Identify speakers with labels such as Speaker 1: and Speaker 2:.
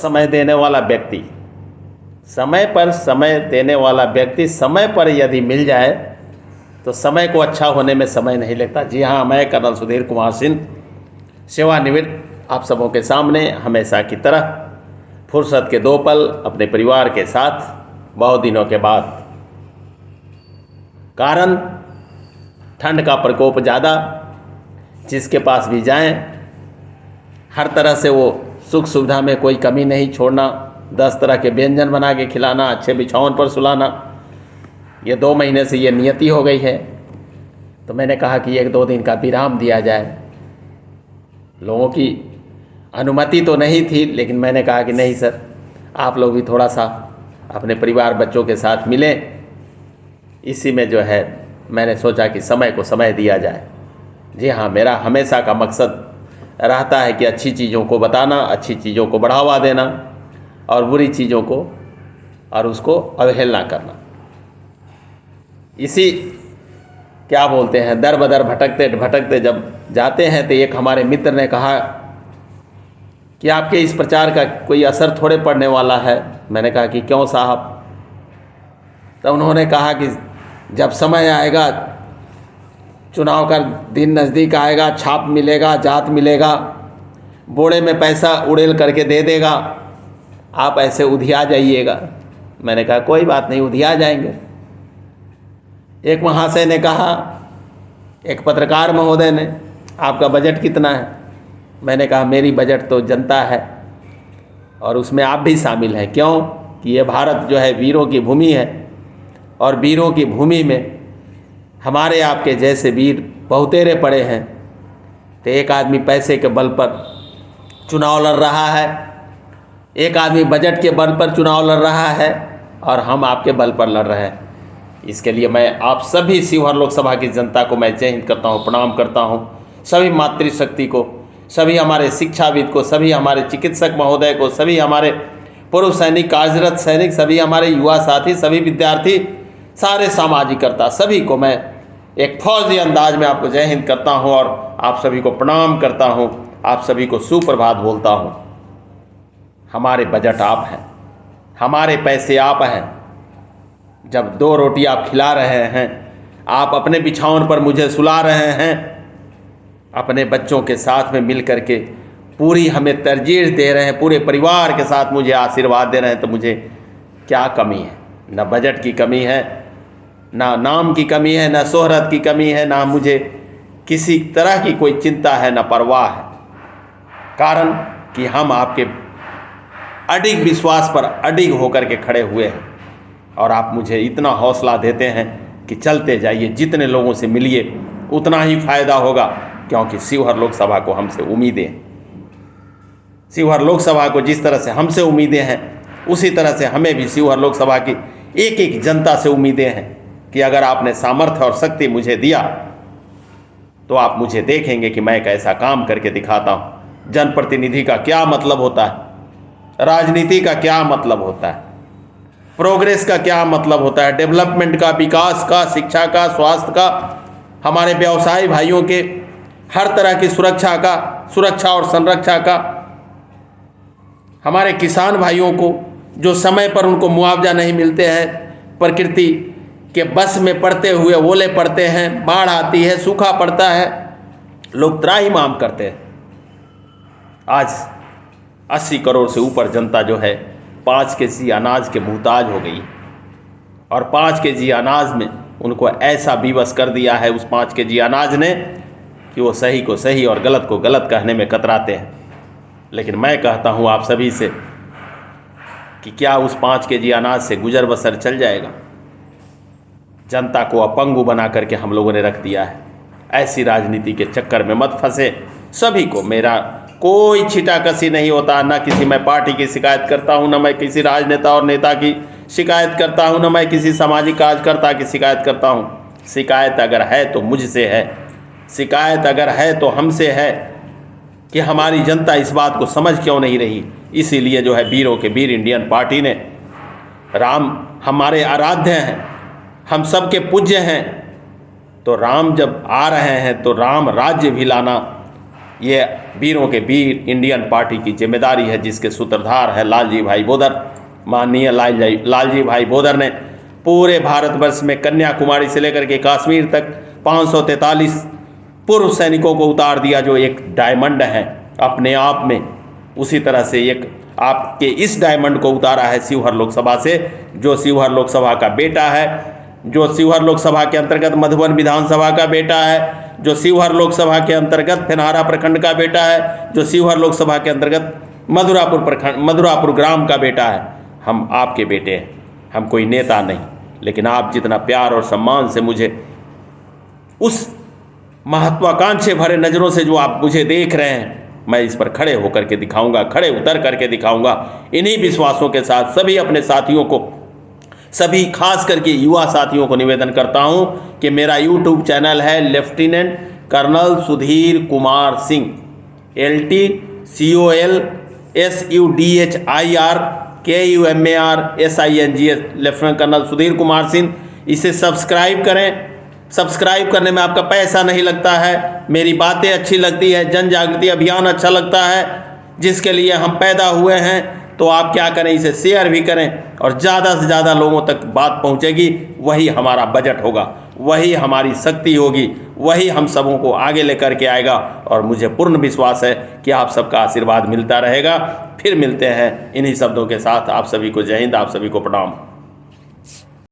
Speaker 1: समय देने वाला व्यक्ति, समय पर समय देने वाला व्यक्ति समय पर यदि मिल जाए तो समय को अच्छा होने में समय नहीं लगता। जी हाँ, मैं कर्नल सुधीर कुमार सिंह, सेवानिवृत्त, आप सबों के सामने हमेशा की तरह फुर्सत के 2 पल अपने परिवार के साथ बहुत दिनों के बाद। कारण ठंड का प्रकोप ज़्यादा, जिसके पास भी जाएं हर तरह से वो सुख सुविधा में कोई कमी नहीं छोड़ना, 10 तरह के व्यंजन बना के खिलाना, अच्छे बिछावन पर सुलाना। ये 2 महीने से ये नियति हो गई है। तो मैंने कहा कि 1-2 दिन का विराम दिया जाए। लोगों की अनुमति तो नहीं थी, लेकिन मैंने कहा कि नहीं सर, आप लोग भी थोड़ा सा अपने परिवार बच्चों के साथ मिलें। इसी में जो है मैंने सोचा कि समय को समय दिया जाए। जी हाँ, मेरा हमेशा का मकसद रहता है कि अच्छी चीज़ों को बताना, अच्छी चीज़ों को बढ़ावा देना और बुरी चीज़ों को और उसको अवहेलना करना। इसी क्या बोलते हैं, दर बदर भटकते भटकते जब जाते हैं तो एक हमारे मित्र ने कहा कि आपके इस प्रचार का कोई असर थोड़े पड़ने वाला है। मैंने कहा कि क्यों साहब? तो उन्होंने कहा कि जब समय आएगा, चुनाव का दिन नज़दीक आएगा, छाप मिलेगा, जात मिलेगा, बोड़े में पैसा उड़ेल करके दे देगा, आप ऐसे उधिया जाइएगा। मैंने कहा कोई बात नहीं, उधिया जाएंगे। एक महाशय ने कहा, एक पत्रकार महोदय ने, आपका बजट कितना है? मैंने कहा मेरी बजट तो जनता है और उसमें आप भी शामिल हैं। क्यों कि ये भारत जो है वीरों की भूमि है और वीरों की भूमि में हमारे आपके जैसे वीर बहुतेरे पड़े हैं। तो एक आदमी पैसे के बल पर चुनाव लड़ रहा है, एक आदमी बजट के बल पर चुनाव लड़ रहा है और हम आपके बल पर लड़ रहे हैं। इसके लिए मैं आप सभी शिवहर लोकसभा की जनता को मैं जय हिंद करता हूँ, प्रणाम करता हूँ। सभी मातृशक्ति को, सभी हमारे शिक्षाविद को, सभी हमारे चिकित्सक महोदय को, सभी हमारे पूर्व सैनिक, कार्यरत सैनिक, सभी हमारे युवा साथी, सभी विद्यार्थी, सारे सामाजिकर्ता, सभी को मैं एक फौजी अंदाज में आपको जय हिंद करता हूं और आप सभी को प्रणाम करता हूं, आप सभी को सुप्रभात बोलता हूं। हमारे बजट आप हैं, हमारे पैसे आप हैं। जब 2 रोटी आप खिला रहे हैं, आप अपने बिछावन पर मुझे सुला रहे हैं, अपने बच्चों के साथ में मिल करके पूरी हमें तरजीह दे रहे हैं, पूरे परिवार के साथ मुझे आशीर्वाद दे रहे हैं, तो मुझे क्या कमी है? न बजट की कमी है, ना नाम की कमी है, ना शोहरत की कमी है, ना मुझे किसी तरह की कोई चिंता है, ना परवाह है। कारण कि हम आपके अडिग विश्वास पर अडिग होकर के खड़े हुए हैं और आप मुझे इतना हौसला देते हैं कि चलते जाइए, जितने लोगों से मिलिए उतना ही फायदा होगा, क्योंकि शिवहर लोकसभा को हमसे उम्मीदें हैं। शिवहर लोकसभा को जिस तरह से हमसे उम्मीदें हैं, उसी तरह से हमें भी शिवहर लोकसभा की एक एक जनता से उम्मीदें हैं कि अगर आपने सामर्थ्य और शक्ति मुझे दिया तो आप मुझे देखेंगे कि मैं कैसा काम करके दिखाता हूँ। जनप्रतिनिधि का क्या मतलब होता है, राजनीति का क्या मतलब होता है, प्रोग्रेस का क्या मतलब होता है, डेवलपमेंट का, विकास का, शिक्षा का, स्वास्थ्य का, हमारे व्यवसायी भाइयों के हर तरह की सुरक्षा और संरक्षा का, हमारे किसान भाइयों को जो समय पर उनको मुआवजा नहीं मिलते हैं, प्रकृति के बस में पड़ते हुए ओले पड़ते हैं, बाढ़ आती है, सूखा पड़ता है, लोग त्राहिमाम करते हैं। आज 80 करोड़ से ऊपर जनता जो है 5 केजी अनाज के मुहताज हो गई और 5 केजी अनाज में उनको ऐसा विवश कर दिया है उस 5 केजी अनाज ने कि वो सही को सही और गलत को गलत कहने में कतराते हैं। लेकिन मैं कहता हूँ आप सभी से कि क्या उस 5 केजी अनाज से गुजर बसर चल जाएगा? जनता को अपंगु बना करके हम लोगों ने रख दिया है। ऐसी राजनीति के चक्कर में मत फंसे। सभी को मेरा कोई छिटाकसी नहीं होता, ना किसी मैं पार्टी की शिकायत करता हूँ, ना मैं किसी राजनेता और नेता की शिकायत करता हूँ, ना मैं किसी सामाजिक कार्यकर्ता की शिकायत करता हूँ। शिकायत अगर है तो मुझसे है, शिकायत अगर है तो हमसे है कि हमारी जनता इस बात को समझ क्यों नहीं रही। इसीलिए जो है वीरों के वीर इंडियन पार्टी ने, राम हमारे आराध्य हैं, हम सबके पूज्य हैं, तो राम जब आ रहे हैं तो राम राज्य भी लाना ये वीरों के वीर इंडियन पार्टी की जिम्मेदारी है, जिसके सूत्रधार है लालजी भाई बोदर। माननीय लालजी भाई बोदर ने पूरे भारतवर्ष में कन्याकुमारी से लेकर के कश्मीर तक 543 पूर्व सैनिकों को उतार दिया, जो एक डायमंड है अपने आप में। उसी तरह से एक आपके इस डायमंड को उतारा है शिवहर लोकसभा से, जो शिवहर लोकसभा का बेटा है, जो शिवहर लोकसभा के अंतर्गत मधुबन विधानसभा का बेटा है, जो शिवहर लोकसभा के अंतर्गत फेनहारा प्रखंड का बेटा है, जो शिवहर लोकसभा के अंतर्गत मधुरापुर ग्राम का बेटा है। हम आपके बेटे हैं, हम कोई नेता नहीं, लेकिन आप जितना प्यार और सम्मान से मुझे उस महत्वाकांक्षी भरे नज़रों से जो आप मुझे देख रहे हैं, मैं इस पर खड़े होकर के दिखाऊंगा, खड़े उतर करके दिखाऊंगा। इन्हीं विश्वासों के साथ सभी अपने साथियों को, सभी खास करके युवा साथियों को निवेदन करता हूं कि मेरा यूट्यूब चैनल है lieutenant colonel Sudhir Kumar Singh, LTCOLSUDHIRKUMARSINGS, lieutenant colonel Sudhir Kumar Singh. इसे सब्सक्राइब करें। सब्सक्राइब करने में आपका पैसा नहीं लगता है, मेरी बातें अच्छी लगती है, जन जागृति अभियान अच्छा लगता है जिसके लिए हम पैदा हुए हैं, तो आप क्या करें, इसे शेयर भी करें और ज़्यादा से ज़्यादा लोगों तक बात पहुंचेगी। वही हमारा बजट होगा, वही हमारी शक्ति होगी, वही हम सबों को आगे लेकर के आएगा। और मुझे पूर्ण विश्वास है कि आप सबका आशीर्वाद मिलता रहेगा। फिर मिलते हैं इन्हीं शब्दों के साथ। आप सभी को जय हिंद, आप सभी को प्रणाम।